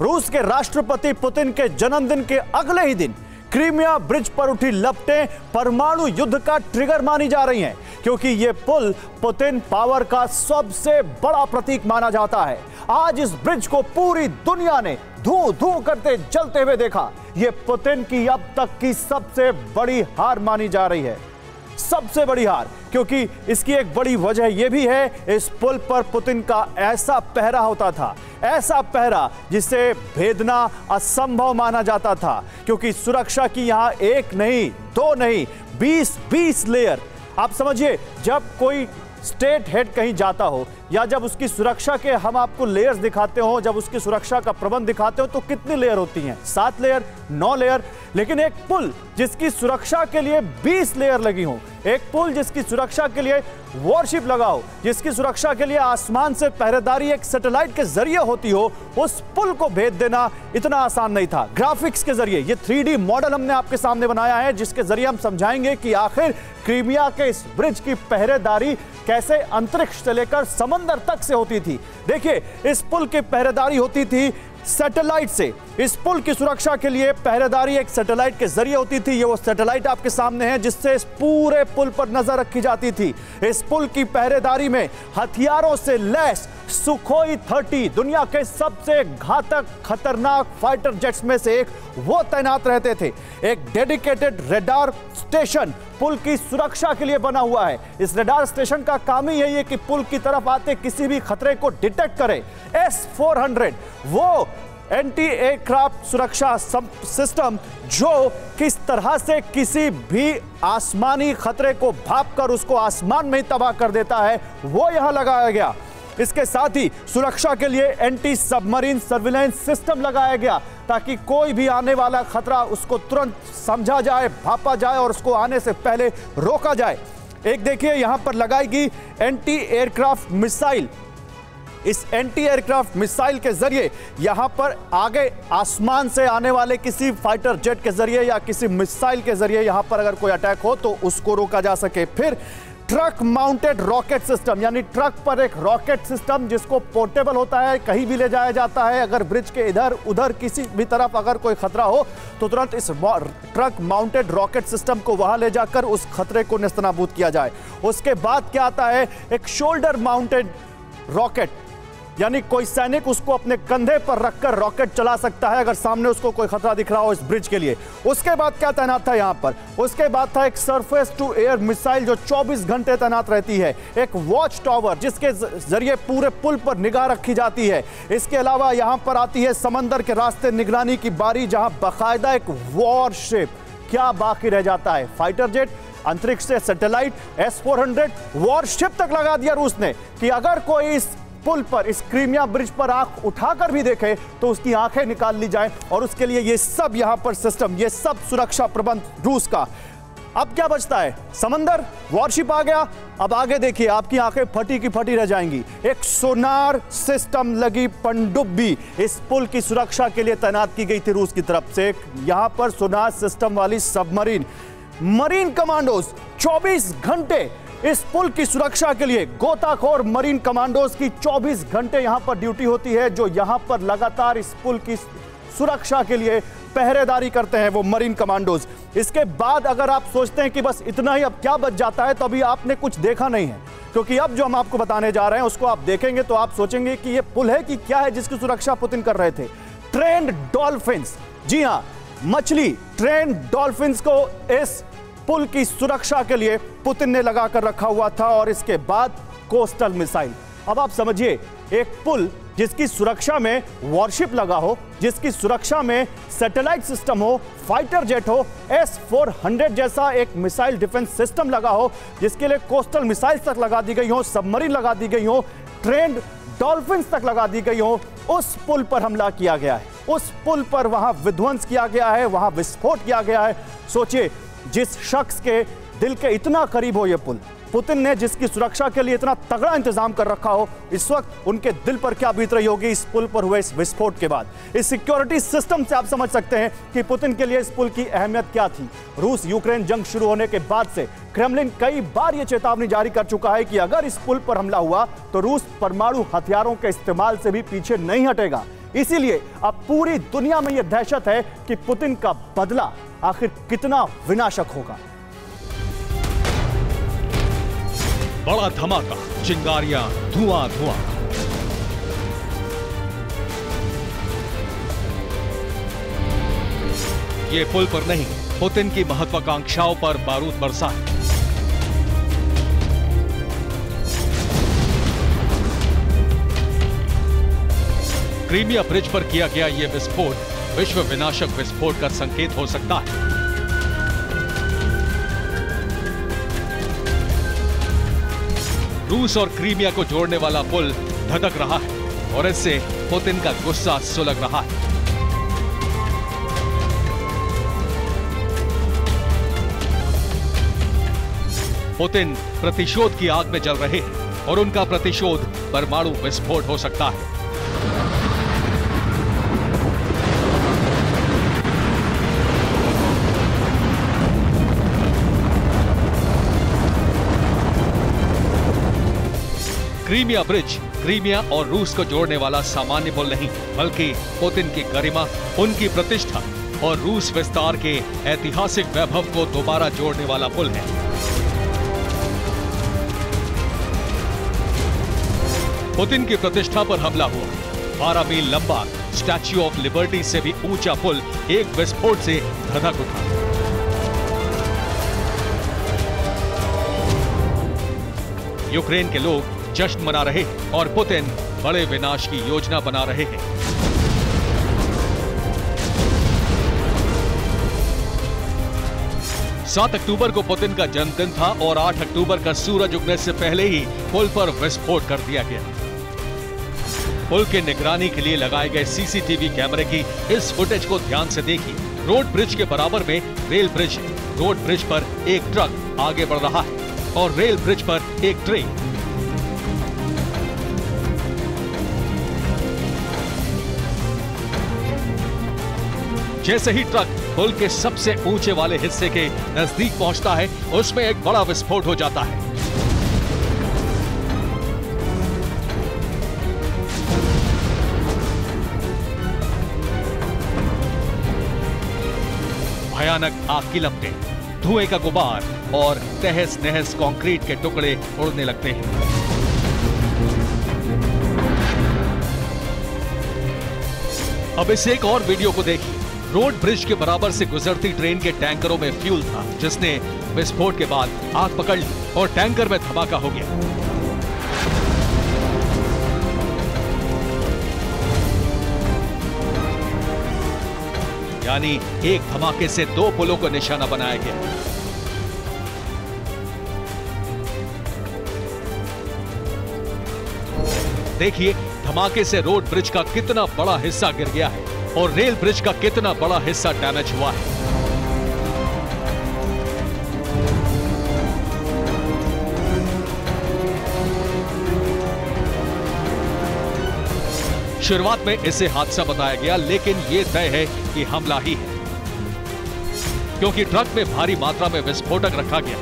रूस के राष्ट्रपति पुतिन के जन्मदिन के अगले ही दिन क्रीमिया ब्रिज पर उठी लपटें परमाणु युद्ध का ट्रिगर मानी जा रही हैं, क्योंकि यह पुल पुतिन पावर का सबसे बड़ा प्रतीक माना जाता है। आज इस ब्रिज को पूरी दुनिया ने धू धू करते जलते हुए देखा। यह पुतिन की अब तक की सबसे बड़ी हार मानी जा रही है, सबसे बड़ी हार, क्योंकि इसकी एक बड़ी वजह यह भी है, इस पुल पर पुतिन का ऐसा पहरा होता था, ऐसा पहरा जिसे भेदना असंभव माना जाता था, क्योंकि सुरक्षा की यहां एक नहीं, दो नहीं, 20 लेयर। आप समझिए, जब कोई स्टेट हेड कहीं जाता हो या जब उसकी सुरक्षा के हम आपको लेयर्स दिखाते हो, जब उसकी सुरक्षा का प्रबंध दिखाते हो, तो कितनी लेयर होती हैं? 7 लेयर, 9 लेयर। लेकिन एक पुल जिसकी सुरक्षा के लिए 20 लेयर लगी हो, एक पुल जिसकी सुरक्षा के लिए वॉरशिप लगा हो, जिसकी सुरक्षा के लिए आसमान से पहरेदारी एक सैटेलाइट के जरिए होती हो, उस पुल को भेद देना इतना आसान नहीं था। ग्राफिक्स के जरिए ये 3D मॉडल हमने आपके सामने बनाया है, जिसके जरिए हम समझाएंगे कि आखिर क्रीमिया के इस ब्रिज की पहरेदारी कैसे अंतरिक्ष से लेकर समंदर तक से होती थी। देखिए, इस पुल की पहरेदारी होती थी सैटेलाइट से। इस पुल की सुरक्षा के लिए पहरेदारी एक सैटेलाइट के जरिए होती थी। ये वो सैटेलाइट आपके सामने है जिससे इस पूरे पुल पर नजर रखी जाती थी। इस पुल की पहरेदारी में हथियारों से लैस सुखोई 30, दुनिया के सबसे घातक खतरनाक फाइटर जेट्स में से एक, वो तैनात रहते थे। एक डेडिकेटेड रडार स्टेशन पुल की सुरक्षा के लिए बना हुआ है। इस रडार स्टेशन का काम ही यही है कि पुल की तरफ आते किसी भी खतरे को डिटेक्ट करे। S-400 वो एंटी एयरक्राफ्ट सुरक्षा सिस्टम जो किस तरह से किसी भी आसमानी खतरे को भांपकर उसको आसमान में ही तबाह कर देता है, वो यहां लगाया गया। इसके साथ ही सुरक्षा के लिए एंटी सबमरीन सर्विलेंस सिस्टम लगाया गया, ताकि कोई भी आने वाला खतरा उसको तुरंत समझा जाए, भापा जाए और उसको आने से पहले रोका जाए। एक देखिए, यहां पर लगाएगी एंटी एयरक्राफ्ट मिसाइल। इस एंटी एयरक्राफ्ट मिसाइल के जरिए यहां पर आगे आसमान से आने वाले किसी फाइटर जेट के जरिए या किसी मिसाइल के जरिए यहां पर अगर कोई अटैक हो तो उसको रोका जा सके। फिर ट्रक माउंटेड रॉकेट सिस्टम, यानी ट्रक पर एक रॉकेट सिस्टम जिसको पोर्टेबल होता है, कहीं भी ले जाया जाता है। अगर ब्रिज के इधर उधर किसी भी तरफ अगर कोई खतरा हो तो तुरंत इस ट्रक माउंटेड रॉकेट सिस्टम को वहां ले जाकर उस खतरे को नेस्तनाबूद किया जाए। उसके बाद क्या आता है, एक शोल्डर माउंटेड रॉकेट, यानी कोई सैनिक उसको अपने कंधे पर रखकर रॉकेट चला सकता है अगर सामने उसको कोई खतरा दिख रहा हो इस ब्रिज के लिए। उसके बाद क्या तैनात था यहां पर, उसके बाद था एक सरफेस टू एयर मिसाइल जो 24 घंटे तैनात रहती है, एक वॉच टावर जिसके जरिए पूरे पुल पर निगाह रखी जाती है। इसके अलावा यहां पर आती है समंदर के रास्ते निगरानी की बारी, जहां बाकायदा एक वॉरशिप, क्या बाकी रह जाता है, फाइटर जेट, अंतरिक्ष से सैटेलाइट, S-400 वॉरशिप तक लगा दिया रूस ने कि अगर कोई इस पुल पर, इस क्रीमिया ब्रिज पर आंख उठाकर भी देखे तो उसकी आंखें निकाल ली जाए। और उसके लिए ये सब यहां पर सिस्टम, ये सब सुरक्षा प्रबंध रूस का। अब क्या बचता है, समंदर, वॉरशिप आ गया। अब आगे देखिए, आपकी आंखें फटी की फटी रह जाएंगी। एक सोनार सिस्टम लगी पनडुब्बी इस पुल की सुरक्षा के लिए तैनात की गई थी रूस की तरफ से। यहां पर सोनार सिस्टम वाली सबमरीन, मरीन कमांडोज 24 घंटे इस पुल की सुरक्षा के लिए, गोताखोर मरीन कमांडोज की 24 घंटे यहां पर ड्यूटी होती है, जो यहां पर लगातार इस पुल की सुरक्षा के लिए पहरेदारी करते हैं, वो मरीन कमांडोज। इसके बाद अगर आप सोचते हैं कि बस इतना ही अब क्या बच जाता है, तो अभी आपने कुछ देखा नहीं है, क्योंकि अब जो हम आपको बताने जा रहे हैं उसको आप देखेंगे तो आप सोचेंगे कि ये पुल है कि क्या है जिसकी सुरक्षा पुतिन कर रहे थे। ट्रेंड डॉल्फिन्स, जी हां, मछली ट्रेंड डॉल्फिन्स को इस पुल की सुरक्षा के लिए पुतिन ने लगा कर रखा हुआ था। और इसके बाद कोस्टल मिसाइल। अब आप समझिए, एक पुल जिसकी सुरक्षा में वॉरशिप लगा हो, जिसकी सुरक्षा में सैटेलाइट सिस्टम हो, फाइटर जेट हो, S-400 जैसा एक मिसाइल डिफेंस सिस्टम लगा हो, जिसके लिए कोस्टल मिसाइल तक लगा दी गई हो, सबमरीन लगा दी गई हो, ट्रेंड डॉल्फिन्स तक लगा दी गई हो, उस पुल पर हमला किया गया है। उस पुल पर वहां विध्वंस किया गया है, वहां विस्फोट किया गया है। सोचिए, जिस शख्स के दिल के इतना करीब हो ये पुल, पुतिन ने जिसकी सुरक्षा के लिए इतना तगड़ा इंतजाम कर रखा हो, इस वक्त उनके दिल पर क्या बीत रही होगी इस पुल पर हुए इस विस्फोट के बाद। इस सिक्योरिटी सिस्टम से आप समझ सकते हैं कि पुतिन के लिए इस पुल की अहमियत क्या थी। रूस यूक्रेन जंग शुरू होने के बाद से क्रेमलिन कई बार यह चेतावनी जारी कर चुका है कि अगर इस पुल पर हमला हुआ तो रूस परमाणु हथियारों के इस्तेमाल से भी पीछे नहीं हटेगा। इसीलिए अब पूरी दुनिया में यह दहशत है कि पुतिन का बदला आखिर कितना विनाशक होगा। बड़ा धमाका, चिंगारियां, धुआं धुआं। ये पुल पर नहीं, पुतिन की महत्वाकांक्षाओं पर बारूद बरसा है। क्रीमिया ब्रिज पर किया गया यह विस्फोट विश्व विनाशक विस्फोट का संकेत हो सकता है। रूस और क्रीमिया को जोड़ने वाला पुल धधक रहा है और इससे पुतिन का गुस्सा सुलग रहा है। पुतिन प्रतिशोध की आग में जल रहे हैं और उनका प्रतिशोध परमाणु विस्फोट हो सकता है। क्रीमिया ब्रिज क्रीमिया और रूस को जोड़ने वाला सामान्य पुल नहीं, बल्कि पुतिन की गरिमा, उनकी प्रतिष्ठा और रूस विस्तार के ऐतिहासिक वैभव को दोबारा जोड़ने वाला पुल है। पुतिन की प्रतिष्ठा पर हमला हुआ। 12 मील लंबा स्टैच्यू ऑफ लिबर्टी से भी ऊंचा पुल एक विस्फोट से धधक उठा। यूक्रेन के लोग जश्न मना रहे हैं और पुतिन बड़े विनाश की योजना बना रहे हैं। सात अक्टूबर को पुतिन का जन्मदिन था और 8 अक्टूबर का सूरज उगने से पहले ही पुल पर विस्फोट कर दिया गया। पुल के निगरानी के लिए लगाए गए सीसीटीवी कैमरे की इस फुटेज को ध्यान से देखिए। रोड ब्रिज के बराबर में रेल ब्रिज है। रोड ब्रिज पर एक ट्रक आगे बढ़ रहा है और रेल ब्रिज पर एक ट्रेन। जैसे ही ट्रक पुल के सबसे ऊंचे वाले हिस्से के नजदीक पहुंचता है, उसमें एक बड़ा विस्फोट हो जाता है। भयानक आग की लपटें, धुएं का गुबार और तहस नहस कंक्रीट के टुकड़े उड़ने लगते हैं। अब इस एक और वीडियो को देखिए। रोड ब्रिज के बराबर से गुजरती ट्रेन के टैंकरों में फ्यूल था, जिसने विस्फोट के बाद आग पकड़ ली और टैंकर में धमाका हो गया। यानी एक धमाके से 2 पुलों को निशाना बनाया गया। देखिए धमाके से रोड ब्रिज का कितना बड़ा हिस्सा गिर गया है और रेल ब्रिज का कितना बड़ा हिस्सा डैमेज हुआ है। शुरुआत में इसे हादसा बताया गया, लेकिन यह तय है कि हमला ही है, क्योंकि ट्रक में भारी मात्रा में विस्फोटक रखा गया।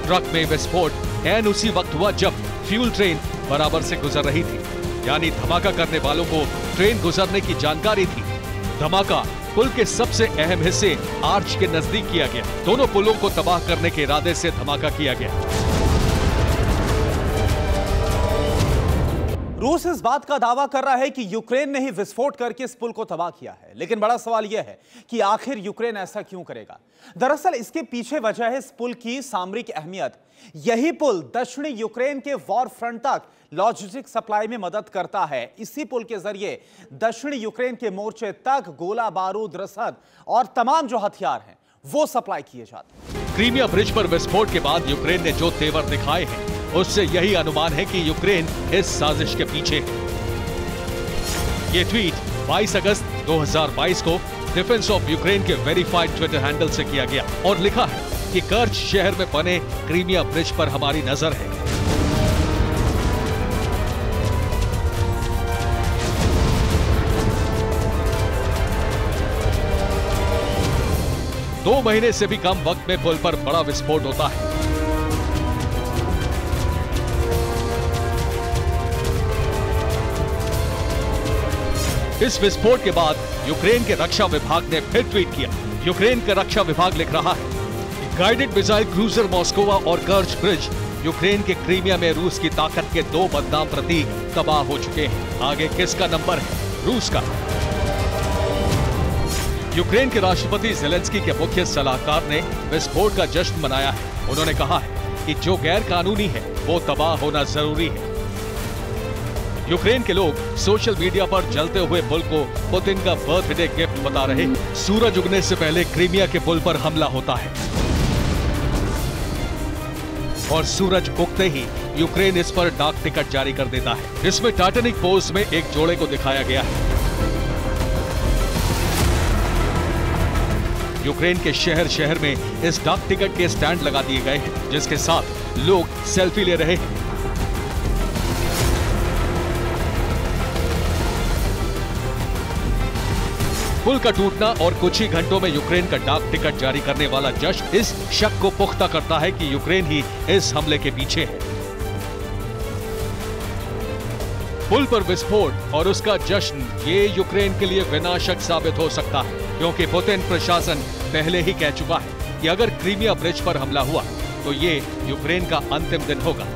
ट्रक में विस्फोट ऐन उसी वक्त हुआ जब फ्यूल ट्रेन बराबर से गुजर रही थी, यानी धमाका करने वालों को ट्रेन गुजरने की जानकारी थी। धमाका पुल के सबसे अहम हिस्से आर्च के नजदीक किया गया। दोनों पुलों को तबाह करने के इरादे से धमाका किया गया। रूस इस बात का दावा कर रहा है कि यूक्रेन ने ही विस्फोट करके इस पुल को तबाह किया है, लेकिन बड़ा सवाल यह है कि आखिर यूक्रेन ऐसा क्यों करेगा। दरअसल इसके पीछे वजह है इस पुल की सामरिक अहमियत। यही पुल दक्षिणी यूक्रेन के वॉर फ्रंट तक लॉजिस्टिक सप्लाई में मदद करता है। इसी पुल के जरिए दक्षिणी यूक्रेन के मोर्चे तक गोला बारूद, रसद और तमाम जो हथियार हैं वो सप्लाई किए जाते हैं। क्रीमिया ब्रिज पर विस्फोट के बाद यूक्रेन ने जो तेवर दिखाए हैं, उससे यही अनुमान है कि यूक्रेन इस साजिश के पीछे है। ये ट्वीट 22 अगस्त 2022 को डिफेंस ऑफ यूक्रेन के वेरीफाइड ट्विटर हैंडल से किया गया और लिखा है कि कर्च शहर में बने क्रीमिया ब्रिज पर हमारी नजर है। दो महीने से भी कम वक्त में पुल पर बड़ा विस्फोट होता है। इस विस्फोट के बाद यूक्रेन के रक्षा विभाग ने फिर ट्वीट किया। यूक्रेन का रक्षा विभाग लिख रहा है कि गाइडेड मिसाइल क्रूजर मॉस्कोवा और कर्च ब्रिज यूक्रेन के क्रीमिया में रूस की ताकत के 2 बदनाम प्रतीक तबाह हो चुके हैं। आगे किसका नंबर है? रूस का। यूक्रेन के राष्ट्रपति ज़ेलेंस्की के मुख्य सलाहकार ने विस्फोट का जश्न मनाया है। उन्होंने कहा है कि जो गैर कानूनी है वो तबाह होना जरूरी है। यूक्रेन के लोग सोशल मीडिया पर जलते हुए पुल को पुतिन का बर्थडे गिफ्ट बता रहे हैं। सूरज उगने से पहले क्रीमिया के पुल पर हमला होता है और सूरज उगते ही यूक्रेन इस पर डाक टिकट जारी कर देता है। इसमें टाइटैनिक पोज में एक जोड़े को दिखाया गया है। यूक्रेन के शहर शहर में इस डाक टिकट के स्टैंड लगा दिए गए हैं, जिसके साथ लोग सेल्फी ले रहे हैं। पुल का टूटना और कुछ ही घंटों में यूक्रेन का डाक टिकट जारी करने वाला जश्न इस शक को पुख्ता करता है कि यूक्रेन ही इस हमले के पीछे है। पुल पर विस्फोट और उसका जश्न ये यूक्रेन के लिए विनाशक साबित हो सकता है, क्योंकि पुतिन प्रशासन पहले ही कह चुका है कि अगर क्रीमिया ब्रिज पर हमला हुआ तो ये यूक्रेन का अंतिम दिन होगा।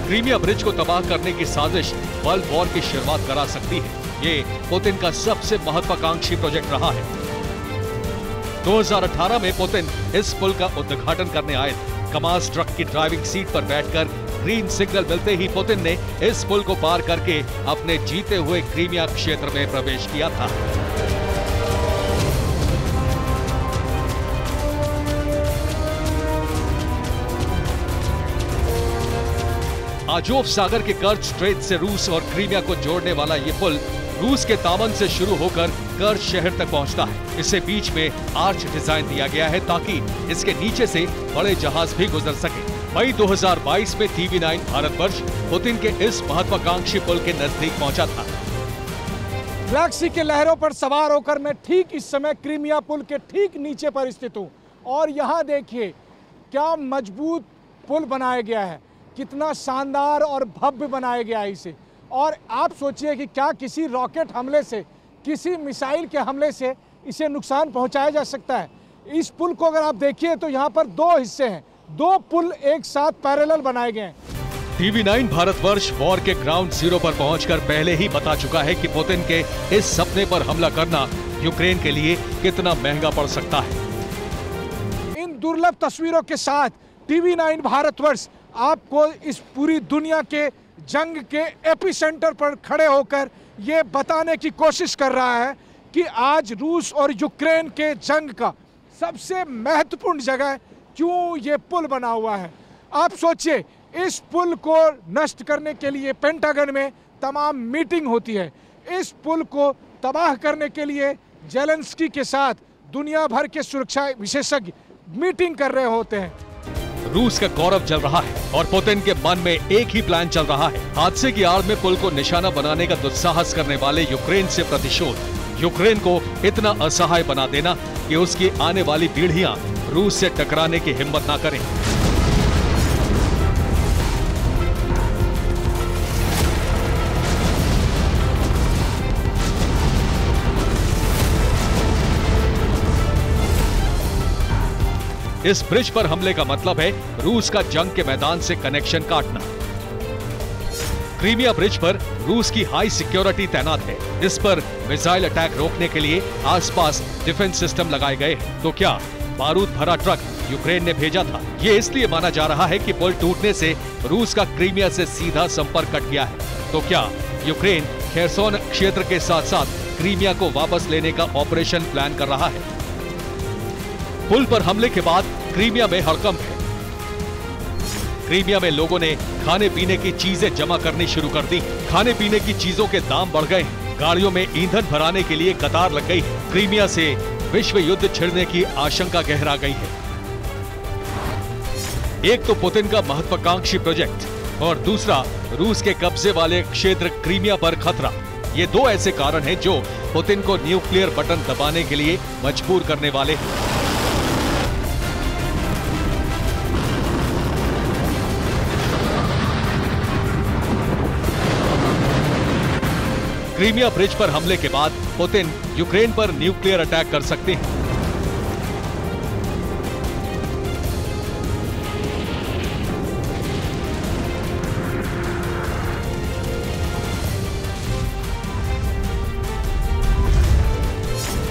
क्रीमिया ब्रिज को तबाह करने की साजिश वर्ल्ड वॉर की शुरुआत करा सकती है। ये पुतिन का सबसे महत्वाकांक्षी प्रोजेक्ट रहा है। 2018 में पुतिन इस पुल का उद्घाटन करने आए थे। कमाज ट्रक की ड्राइविंग सीट पर बैठकर ग्रीन सिग्नल मिलते ही पुतिन ने इस पुल को पार करके अपने जीते हुए क्रीमिया क्षेत्र में प्रवेश किया था। आजोव सागर के कर्च स्ट्रेट से रूस और क्रीमिया को जोड़ने वाला ये पुल रूस के दामन से शुरू होकर कर्च शहर तक पहुंचता है। इसे बीच में आर्च डिजाइन दिया गया है ताकि इसके नीचे से बड़े जहाज भी गुजर सके। मई 2022 में TV9 भारतवर्ष पुतिन के इस महत्वाकांक्षी पुल के नजदीक पहुंचा था। ब्लैक सी के लहरों पर सवार होकर मैं ठीक इस समय क्रीमिया पुल के ठीक नीचे पर स्थित हूँ और यहाँ देखिए क्या मजबूत पुल बनाया गया है, कितना शानदार और भव्य बनाया गया है इसे। और आप सोचिए कि क्या किसी रॉकेट हमले से, किसी मिसाइल के हमले से इसे नुकसान पहुंचाया जा सकता है। इस पुल को अगर आप देखिए तो यहाँ पर 2 हिस्से हैं, 2 पुल एक साथ पैरेलल बनाए गए हैं। TV9 भारतवर्ष वॉर के ग्राउंड जीरो पर पहुंचकर पहले ही बता चुका है कि पुतिन के इस सपने पर हमला करना यूक्रेन के लिए कितना महंगा पड़ सकता है। इन दुर्लभ तस्वीरों के साथ TV9 भारतवर्ष आपको इस पूरी दुनिया के जंग के एपिसेंटर पर खड़े होकर ये बताने की कोशिश कर रहा है कि आज रूस और यूक्रेन के जंग का सबसे महत्वपूर्ण जगह क्यों ये पुल बना हुआ है। आप सोचिए, इस पुल को नष्ट करने के लिए पेंटागन में तमाम मीटिंग होती है। इस पुल को तबाह करने के लिए ज़ेलेंस्की के साथ दुनिया भर के सुरक्षा विशेषज्ञ मीटिंग कर रहे होते हैं। रूस का गौरव जल रहा है और पुतिन के मन में एक ही प्लान चल रहा है, हादसे की आड़ में पुल को निशाना बनाने का दुस्साहस करने वाले यूक्रेन से प्रतिशोध। यूक्रेन को इतना असहाय बना देना कि उसकी आने वाली पीढ़ियां रूस से टकराने की हिम्मत ना करें। इस ब्रिज पर हमले का मतलब है रूस का जंग के मैदान से कनेक्शन काटना। क्रीमिया ब्रिज पर रूस की हाई सिक्योरिटी तैनात है। इस पर मिसाइल अटैक रोकने के लिए आसपास डिफेंस सिस्टम लगाए गए हैं। तो क्या बारूद भरा ट्रक यूक्रेन ने भेजा था? ये इसलिए माना जा रहा है कि पुल टूटने से रूस का क्रीमिया से सीधा संपर्क कट गया है। तो क्या यूक्रेन खेरसोन क्षेत्र के साथ साथ क्रीमिया को वापस लेने का ऑपरेशन प्लान कर रहा है? पुल पर हमले के बाद क्रीमिया में हड़कंप है। क्रीमिया में लोगों ने खाने पीने की चीजें जमा करनी शुरू कर दी। खाने पीने की चीजों के दाम बढ़ गए। गाड़ियों में ईंधन भराने के लिए कतार लग गई है। क्रीमिया से विश्व युद्ध छिड़ने की आशंका गहरा गई है। एक तो पुतिन का महत्वाकांक्षी प्रोजेक्ट और दूसरा रूस के कब्जे वाले क्षेत्र क्रीमिया पर खतरा। ये दो ऐसे कारण हैं जो पुतिन को न्यूक्लियर बटन दबाने के लिए मजबूर करने वाले हैं। क्रीमिया ब्रिज पर हमले के बाद पुतिन यूक्रेन पर न्यूक्लियर अटैक कर सकते हैं।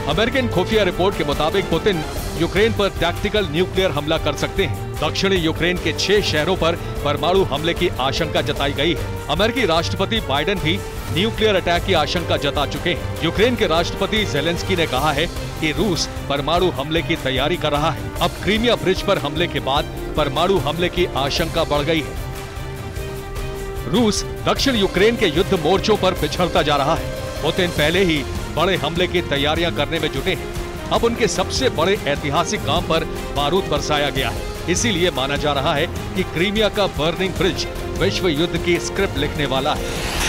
अमेरिकन खुफिया रिपोर्ट के मुताबिक पुतिन यूक्रेन पर टैक्टिकल न्यूक्लियर हमला कर सकते हैं। दक्षिणी यूक्रेन के 6 शहरों पर परमाणु हमले की आशंका जताई गई है। अमेरिकी राष्ट्रपति बाइडेन भी न्यूक्लियर अटैक की आशंका जता चुके हैं। यूक्रेन के राष्ट्रपति ज़ेलेंस्की ने कहा है कि रूस परमाणु हमले की तैयारी कर रहा है। अब क्रीमिया ब्रिज पर हमले के बाद परमाणु हमले की आशंका बढ़ गई है। रूस दक्षिण यूक्रेन के युद्ध मोर्चों पर पिछड़ता जा रहा है। पुतिन पहले ही बड़े हमले की तैयारियां करने में जुटे हैं। अब उनके सबसे बड़े ऐतिहासिक काम पर बारूद बरसाया गया है। इसीलिए माना जा रहा है कि क्रीमिया का बर्निंग ब्रिज विश्व युद्ध की स्क्रिप्ट लिखने वाला है।